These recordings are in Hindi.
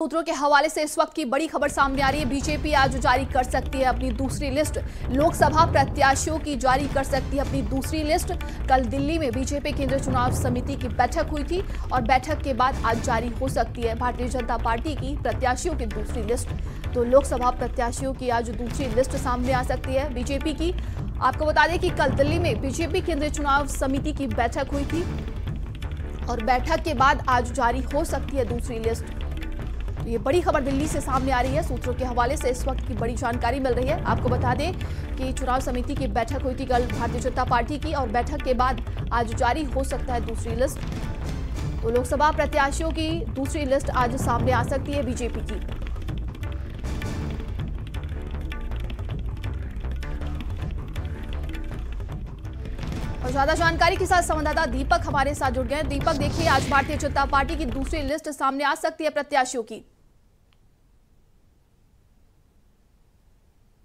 सूत्रों के हवाले से इस वक्त की बड़ी खबर सामने आ रही है। बीजेपी आज जारी कर सकती है अपनी दूसरी लिस्ट। लोकसभा प्रत्याशियों की जारी कर सकती है अपनी दूसरी लिस्ट। कल दिल्ली में बीजेपी केंद्रीय चुनाव समिति की बैठक हुई थी और बैठक के बाद आज जारी हो सकती है भारतीय जनता पार्टी की प्रत्याशियों की दूसरी लिस्ट। तो लोकसभा प्रत्याशियों की आज दूसरी लिस्ट सामने आ सकती है बीजेपी की। आपको बता दें कि कल दिल्ली में बीजेपी केंद्रीय चुनाव समिति की बैठक हुई थी और बैठक के बाद आज जारी हो सकती है दूसरी लिस्ट। तो ये बड़ी खबर दिल्ली से सामने आ रही है। सूत्रों के हवाले से इस वक्त की बड़ी जानकारी मिल रही है। आपको बता दें कि चुनाव समिति की बैठक हुई थी कल भारतीय जनता पार्टी की और बैठक के बाद आज जारी हो सकता है दूसरी लिस्ट। तो लोकसभा प्रत्याशियों की दूसरी लिस्ट आज सामने आ सकती है बीजेपी की। और ज्यादा जानकारी के साथ संवाददाता दीपक हमारे साथ जुड़ गए। दीपक, देखिए आज भारतीय जनता पार्टी की दूसरी लिस्ट सामने आ सकती है प्रत्याशियों की।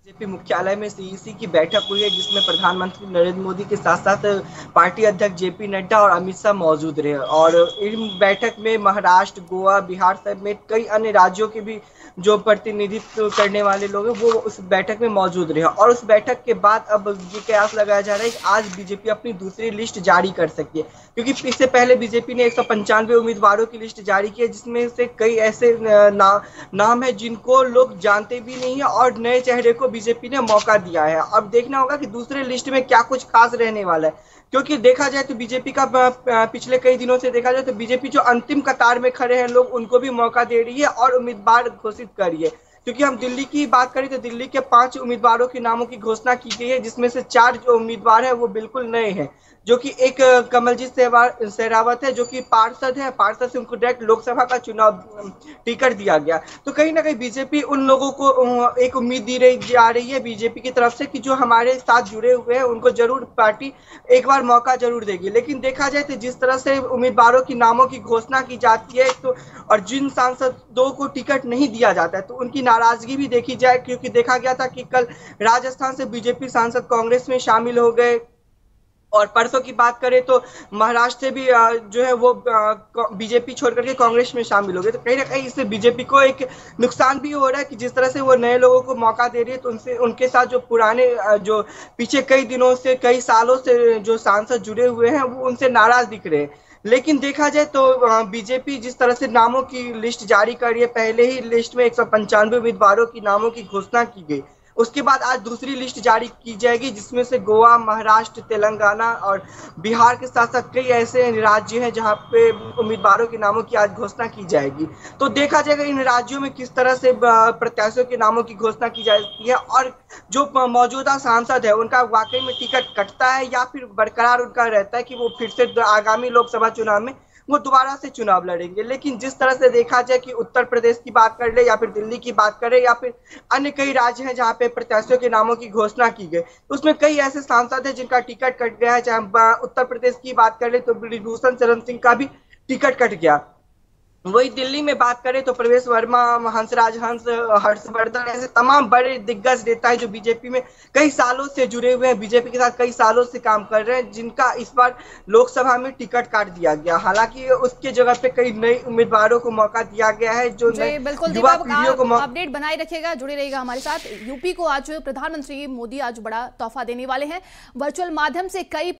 बीजेपी मुख्यालय में सीईसी की बैठक हुई है जिसमें प्रधानमंत्री नरेंद्र मोदी के साथ साथ पार्टी अध्यक्ष जेपी नड्डा और अमित शाह मौजूद रहे और इन बैठक में महाराष्ट्र, गोवा, बिहार समेत कई अन्य राज्यों के भी जो प्रतिनिधित्व करने वाले लोग हैं वो उस बैठक में मौजूद रहे और उस बैठक के बाद अब ये कयास लगाया जा रहा है कि आज बीजेपी अपनी दूसरी लिस्ट जारी कर सकती है, क्योंकि इससे पहले बीजेपी ने 195 उम्मीदवारों की लिस्ट जारी की है जिसमें से कई ऐसे नाम है जिनको लोग जानते भी नहीं है और नए चेहरे को बीजेपी ने मौका दिया है। अब देखना होगा कि दूसरे लिस्ट में क्या कुछ खास रहने वाला है, क्योंकि देखा जाए तो बीजेपी का पिछले कई दिनों से देखा जाए तो बीजेपी जो अंतिम कतार में खड़े हैं लोग उनको भी मौका दे रही है और उम्मीदवार घोषित कर रही है। क्योंकि हम दिल्ली की बात करें तो दिल्ली के 5 उम्मीदवारों के नामों की घोषणा की गई है जिसमें से 4 जो उम्मीदवार हैं वो बिल्कुल नए हैं, जो कि एक कमलजीत शेरावत है जो कि पार्षद है, पार्षद से उनको डायरेक्ट लोकसभा का चुनाव टिकट दिया गया। तो कहीं ना कहीं बीजेपी उन लोगों को एक उम्मीद दी जा रही है बीजेपी की तरफ से कि जो हमारे साथ जुड़े हुए हैं उनको जरूर पार्टी एक बार मौका जरूर देगी। लेकिन देखा जाए तो जिस तरह से उम्मीदवारों की नामों की घोषणा की जाती है तो और जिन सांसदों को टिकट नहीं दिया जाता है तो उनकी नाराजगी भी देखी जाए, क्योंकि देखा गया था कि कल राजस्थान से बीजेपी सांसद कांग्रेस में शामिल हो गए और परसों की बात करें तो महाराष्ट्र से भी जो है वो बीजेपी छोड़ करके कांग्रेस में शामिल हो गए। तो कहीं ना कहीं इससे बीजेपी को एक नुकसान भी हो रहा है कि जिस तरह से वो नए लोगों को मौका दे रही है तो उनसे उनके साथ जो पुराने जो पीछे कई दिनों से कई सालों से जो सांसद जुड़े हुए हैं वो उनसे नाराज दिख रहे हैं। लेकिन देखा जाए तो बीजेपी जिस तरह से नामों की लिस्ट जारी कर रही है, पहले ही लिस्ट में 195 उम्मीदवारों की नामों की घोषणा की गई, उसके बाद आज दूसरी लिस्ट जारी की जाएगी जिसमें से गोवा, महाराष्ट्र, तेलंगाना और बिहार के साथ साथ कई ऐसे राज्य हैं जहां पे उम्मीदवारों के नामों की आज घोषणा की जाएगी। तो देखा जाएगा इन राज्यों में किस तरह से प्रत्याशियों के नामों की घोषणा की जाती है और जो मौजूदा सांसद है उनका वाकई में टिकट कटता है या फिर बरकरार उनका रहता है कि वो फिर से आगामी लोकसभा चुनाव में वो दोबारा से चुनाव लड़ेंगे। लेकिन जिस तरह से देखा जाए कि उत्तर प्रदेश की बात कर ले या फिर दिल्ली की बात करें या फिर अन्य कई राज्य हैं जहां पे प्रत्याशियों के नामों की घोषणा की गई, उसमें कई ऐसे सांसद हैं जिनका टिकट कट गया है। चाहे उत्तर प्रदेश की बात कर ले तो ब्रिजभूषण शरण सिंह का भी टिकट कट गया। वही दिल्ली में बात करें तो प्रवेश वर्मा, हंसराज हंस, हर्षवर्धन ऐसे तमाम बड़े दिग्गज नेता है जो बीजेपी में कई सालों से जुड़े हुए हैं, बीजेपी के साथ कई सालों से काम कर रहे हैं, जिनका इस बार लोकसभा में टिकट काट दिया गया। हालांकि उसके जगह पे कई नए उम्मीदवारों को मौका दिया गया है जो युवा पीढ़ियों को अपडेट बनाए रखिएगा, जुड़े रहेगा हमारे साथ। यूपी को आज प्रधानमंत्री मोदी आज बड़ा तोहफा देने वाले हैं। वर्चुअल माध्यम से कई